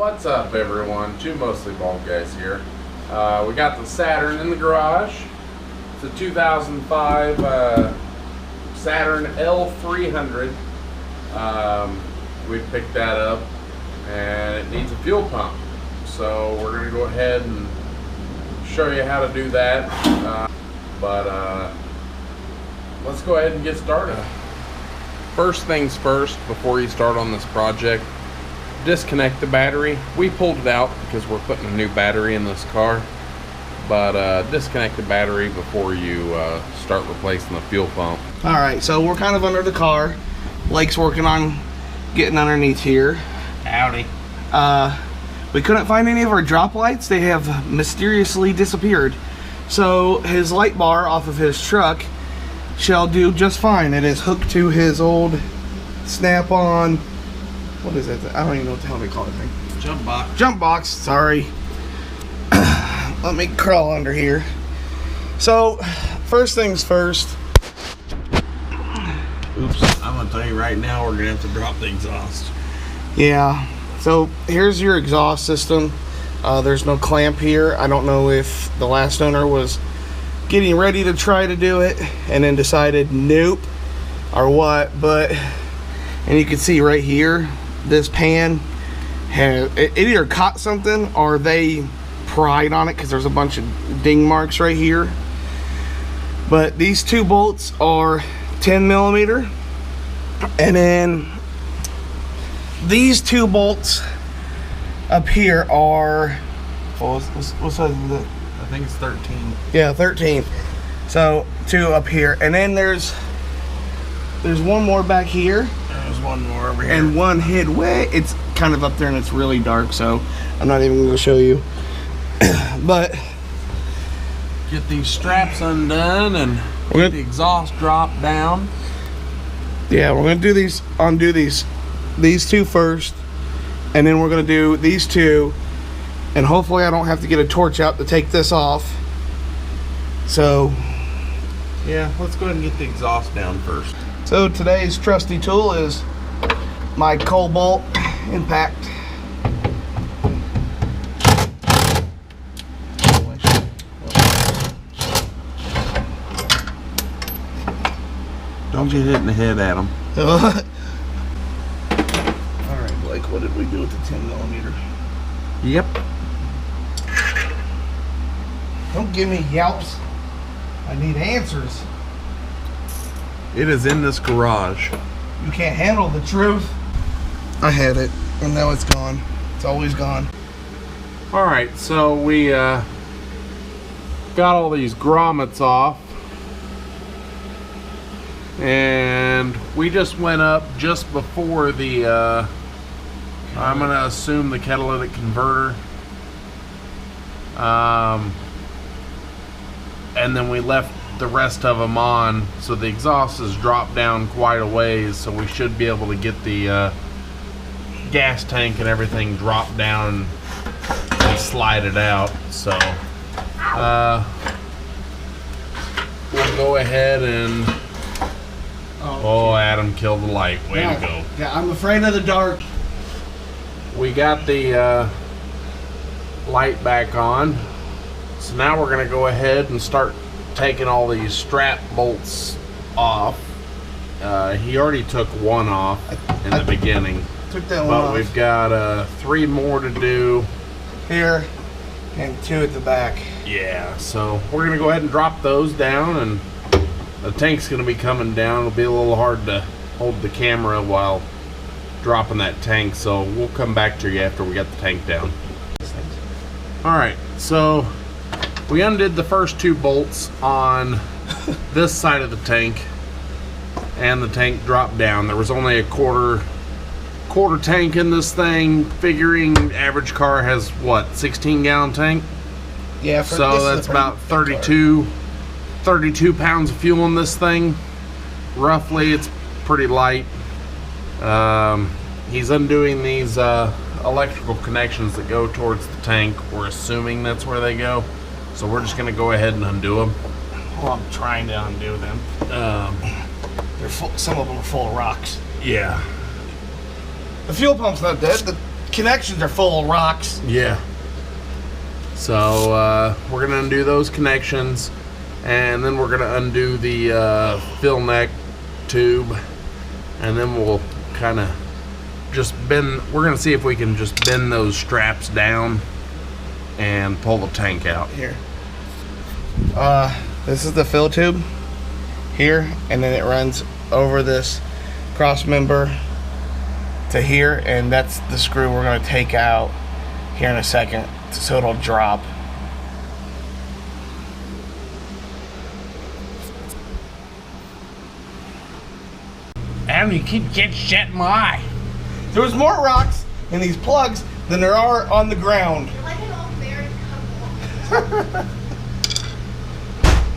What's up, everyone? Two mostly bald guys here. We got the Saturn in the garage. It's a 2005 Saturn L300. We picked that up and it needs a fuel pump. So we're going to go ahead and show you how to do that. Let's go ahead and get started. First things first, before you start on this project, disconnect the battery. We pulled it out because we're putting a new battery in this car, but disconnect the battery before you start replacing the fuel pump. All right, so we're kind of under the car. Blake's working on getting underneath here. Howdy. We couldn't find any of our drop lights. They have mysteriously disappeared. So his light bar off of his truck shall do just fine. It is hooked to his old snap-on, what is that? I don't even know what the hell they call it thing. Jump box. Jump box, sorry. Let me crawl under here. So, first things first. Oops, I'm gonna tell you right now, we're gonna have to drop the exhaust. Yeah, so here's your exhaust system. There's no clamp here. I don't know if the last owner was getting ready to try to do it and then decided nope or what, but, and you can see right here, this pan has, it either caught something or they pried on it because there's a bunch of ding marks right here. But these two bolts are 10 millimeter, and then these two bolts up here are, what's size is it? I think it's 13. Yeah, 13. So two up here, and then there's one more back here. There's one more over here. And one hid way. It's kind of up there and it's really dark, so I'm not even going to show you. But get these straps undone and get the exhaust drop down. Yeah, we're going to undo these two first, and then we're going to do these two, and hopefully I don't have to get a torch out to take this off. So yeah, let's go ahead and get the exhaust down first. So today's trusty tool is my Cobalt Impact. Don't get hit in the head, Adam. Alright, Blake, what did we do with the 10 millimeter? Yep. Don't give me yelps. I need answers. It is in this garage. You can't handle the truth. I had it, and now it's gone. It's always gone. Alright, so we got all these grommets off. And we just went up just before the, I'm going to assume the catalytic converter. And then we left the rest of them on, so the exhaust has dropped down quite a ways, so we should be able to get the gas tank and everything dropped down and slide it out. So we'll go ahead and oh, Adam killed the light. Way to go. Yeah, I'm afraid of the dark. We got the light back on, so now we're going to go ahead and start taking all these strap bolts off. He already took one off in the beginning. Took that one off. But we've got 3 more to do. Here, and 2 at the back. Yeah, so we're going to go ahead and drop those down, and the tank's going to be coming down. It'll be a little hard to hold the camera while dropping that tank, so we'll come back to you after we got the tank down. Alright, so we undid the first 2 bolts on this side of the tank, and the tank dropped down. There was only a quarter tank in this thing, figuring average car has what, 16-gallon tank? Yeah, so that's about 32 pounds of fuel in this thing. Roughly, it's pretty light. He's undoing these electrical connections that go towards the tank. We're assuming that's where they go. So we're just going to go ahead and undo them. Well, I'm trying to undo them. They're full, some of them are full of rocks. Yeah. The fuel pump's not dead. connections are full of rocks. Yeah. So we're gonna undo those connections, and then we're gonna undo the fill neck tube, and then we'll kind of just bend. We're gonna see if we can just bend those straps down and pull the tank out. Here. This is the fill tube here, and then it runs over this cross member to here, and that's the screw we're gonna take out here in a second, so it'll drop. Adam, you keep getting shit in my eye. There was more rocks in these plugs than there are on the ground. You're like an old married couple.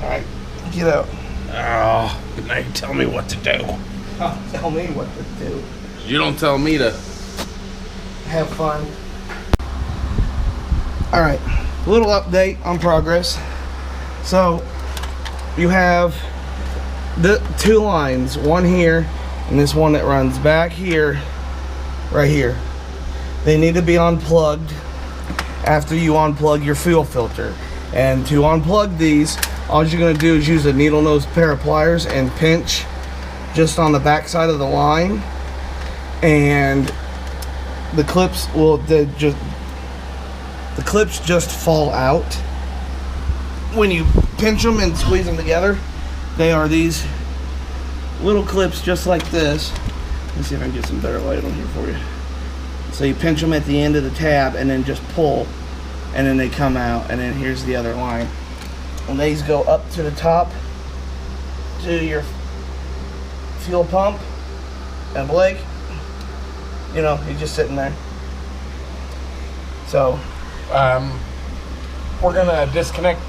Alright, get out. Oh, now you tell me what to do. Oh, tell me what to do. You don't tell me to. Have fun. Alright, a little update on progress. So, you have the two lines, one here and this one that runs back here, right here. They need to be unplugged after you unplug your fuel filter. And to unplug these, all you're going to do is use a needle nose pair of pliers and pinch just on the back side of the line, and the clips will just fall out when you pinch them and squeeze them together. They are these little clips just like this. Let's see if I can get some better light on here for you. So you pinch them at the end of the tab and then just pull, and then they come out, and then here's the other line. And these go up to the top to your fuel pump. And Blake, you know, he's just sitting there. So we're gonna disconnect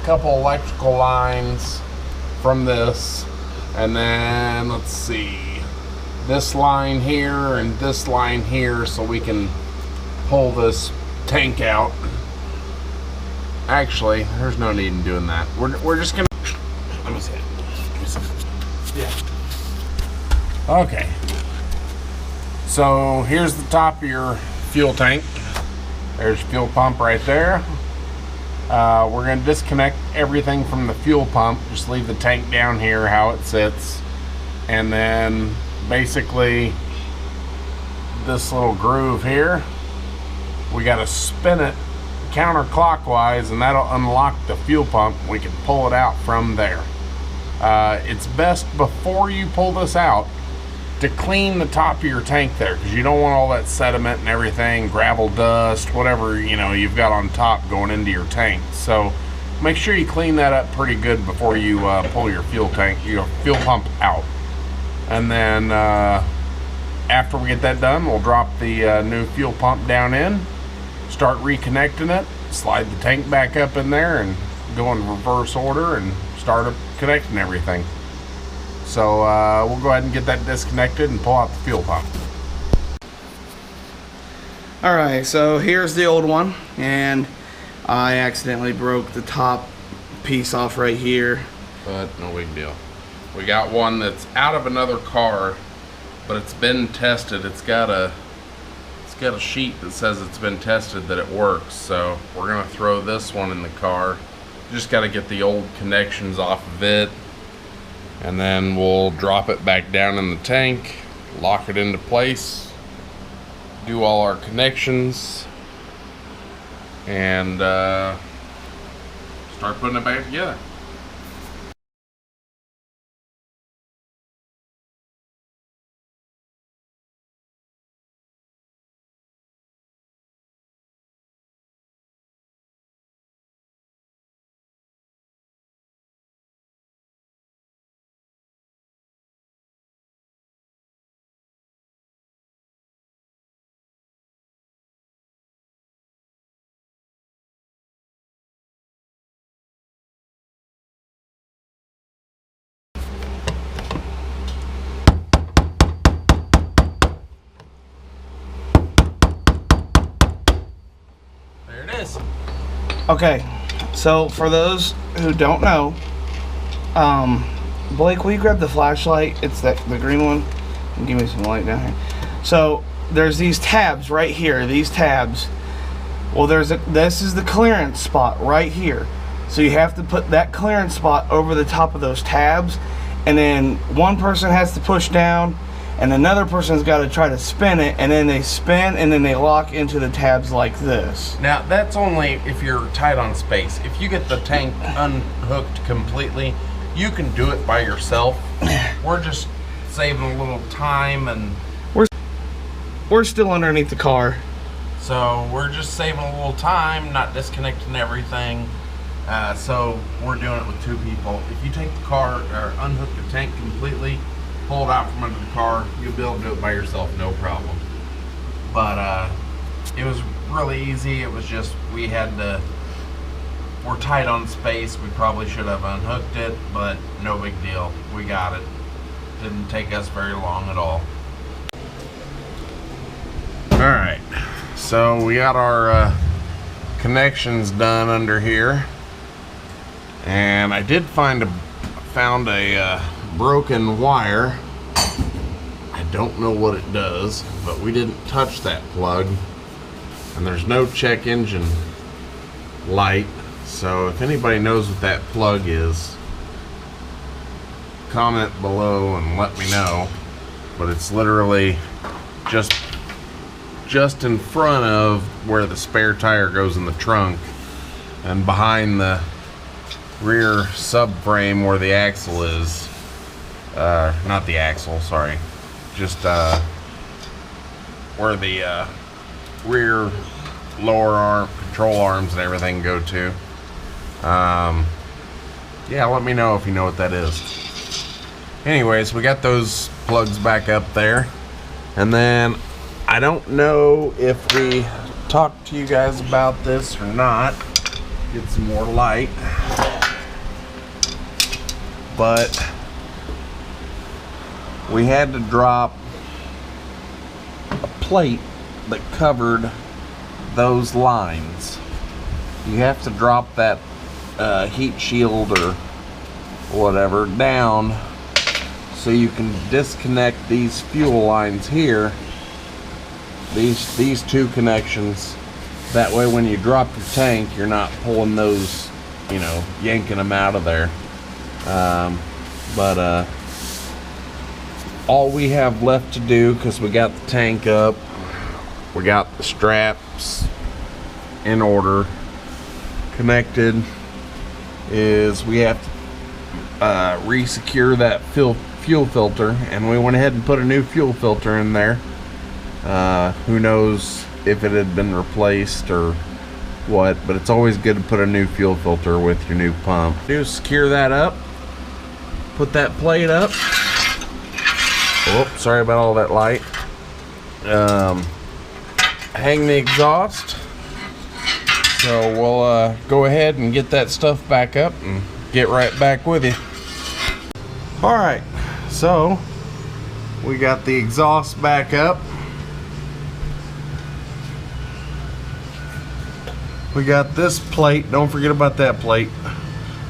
a couple electrical lines from this, and then let's see, this line here and this line here, so we can pull this tank out. Actually, there's no need in doing that. We're just gonna, let me see it. Yeah. Okay. So here's the top of your fuel tank. There's your fuel pump right there. We're going to disconnect everything from the fuel pump. Just leave the tank down here how it sits. And then basically this little groove here, we got to spin it counterclockwise, and that'll unlock the fuel pump. We can pull it out from there. It's best before you pull this out to clean the top of your tank there, because you don't want all that sediment and everything, gravel, dust, whatever, you know, you've got on top going into your tank. So make sure you clean that up pretty good before you pull your fuel pump out. And then after we get that done, we'll drop the new fuel pump down in, start reconnecting it, slide the tank back up in there, and go in reverse order and start up connecting everything. So we'll go ahead and get that disconnected and pull out the fuel pump. alright, so here's the old one, and I accidentally broke the top piece off right here. But no big deal. We got one that's out of another car, but it's been tested. It's got a sheet that says it's been tested that it works. So we're gonna throw this one in the car. Just got to get the old connections off of it, and then we'll drop it back down in the tank, lock it into place, do all our connections, and start putting it back together. Okay, so for those who don't know, Blake, will you grab the flashlight? It's the green one, and give me some light down here. So there's these tabs right here, these tabs. Well, this is the clearance spot right here. So you have to put that clearance spot over the top of those tabs, and then one person has to push down, and another person's got to try to spin it, and then they spin, and then they lock into the tabs like this. Now, that's only if you're tight on space. If you get the tank unhooked completely, you can do it by yourself. We're just saving a little time, and we're still underneath the car. So we're just saving a little time, not disconnecting everything. So we're doing it with two people. If you take the car or unhook the tank completely, pull it out from under the car, you'll be able to do it by yourself, no problem. But it was really easy. It was just we're tight on space. We probably should have unhooked it, but no big deal. We got it. Didn't take us very long at all. Alright, so we got our connections done under here, and I did found a broken wire. I don't know what it does, but we didn't touch that plug, and there's no check engine light. So if anybody knows what that plug is, comment below and let me know. But it's literally just in front of where the spare tire goes in the trunk, and behind the rear subframe where the axle is. Not the axle, sorry. Just where the rear lower arm control arms and everything go to. Yeah, let me know if you know what that is. Anyways, we got those plugs back up there, and then I don't know if we talked to you guys about this or not. Get some more light. But we had to drop a plate that covered those lines. You have to drop that heat shield or whatever down so you can disconnect these fuel lines here. These two connections. That way when you drop your tank, you're not pulling those, you know, yanking them out of there. But all we have left to do, because we got the tank up, we got the straps in order, connected, is we have to re-secure that fuel filter, and we went ahead and put a new fuel filter in there. Who knows if it had been replaced or what, but it's always good to put a new fuel filter with your new pump. Do secure that up, put that plate up. Oh, sorry about all that light. Hang the exhaust. So we'll go ahead and get that stuff back up and get right back with you. Alright, so we got the exhaust back up. We got this plate, don't forget about that plate.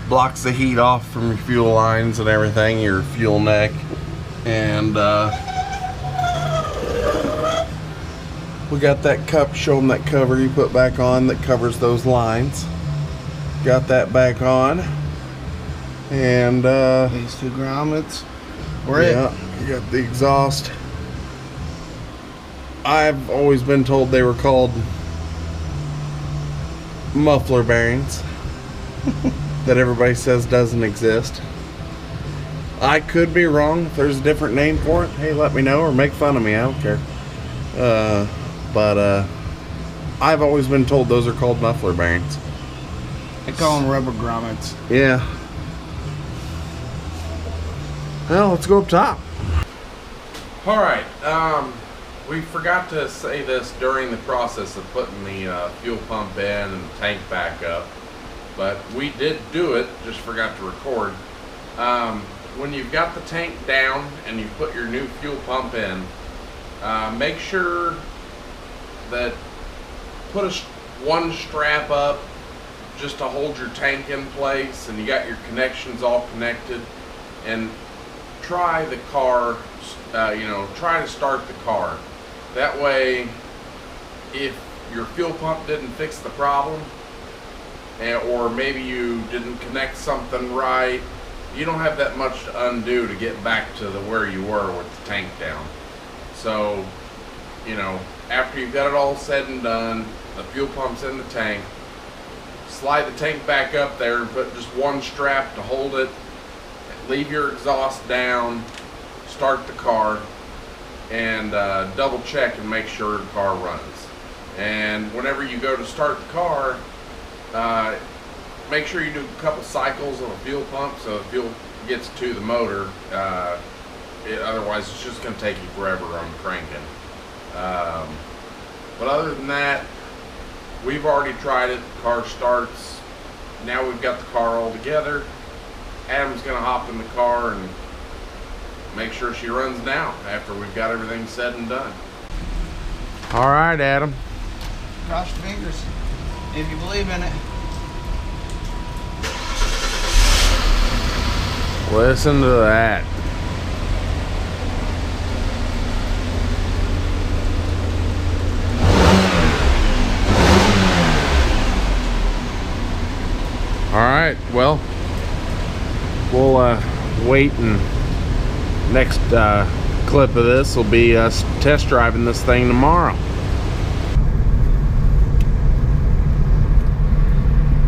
Blocks the heat off from your fuel lines and everything, your fuel neck. And we got that cup, show them that cover you put back on that covers those lines. Got that back on. And These two grommets. Yeah, you got the exhaust. I've always been told they were called muffler bearings that everybody says doesn't exist. I could be wrong. If there's a different name for it, hey, let me know or make fun of me. I don't care. But I've always been told those are called muffler bearings. I call them rubber grommets. Yeah. Well, let's go up top. Alright, we forgot to say this during the process of putting the fuel pump in and the tank back up, but we did do it, just forgot to record. When you've got the tank down and you put your new fuel pump in, make sure that put one strap up just to hold your tank in place, and you got your connections all connected, and try the car, try to start the car. That way, if your fuel pump didn't fix the problem, or maybe you didn't connect something right, you don't have that much to undo to get back to where you were with the tank down. So, you know, after you've got it all said and done, the fuel pump's in the tank, slide the tank back up there and put just one strap to hold it, leave your exhaust down, start the car, and double check and make sure the car runs. And whenever you go to start the car, make sure you do a couple cycles of a fuel pump so the fuel gets to the motor. Otherwise it's just going to take you forever on cranking. But other than that, we've already tried it. The car starts. Now we've got the car all together. Adam's going to hop in the car and make sure she runs now after we've got everything said and done. All right, Adam. Cross your fingers if you believe in it. Listen to that. All right, well, we'll wait, and next clip of this will be us test driving this thing tomorrow.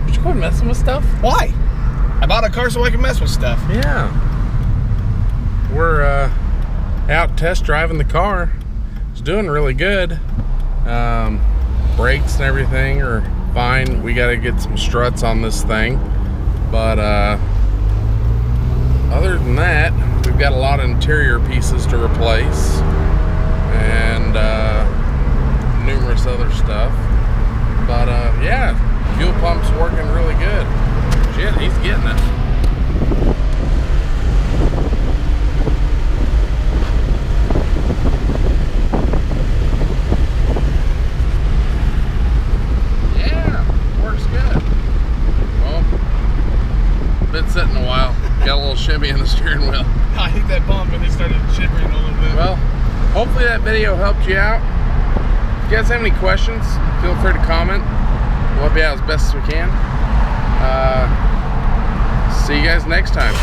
Did you quit messing with stuff? Why? I bought a car so I can mess with stuff. Yeah. We're out test driving the car. It's doing really good. Brakes and everything are fine. We got to get some struts on this thing. But other than that, we've got a lot of interior pieces to replace. And numerous other stuff. But yeah, fuel pump's working really good. Shit, he's getting it. Yeah, works good. Well, been sitting a while. Got a little shimmy in the steering wheel. I hit that bump and it started shivering a little bit. Well, hopefully that video helped you out. If you guys have any questions, feel free to comment. We'll help you out as best as we can. See you guys next time.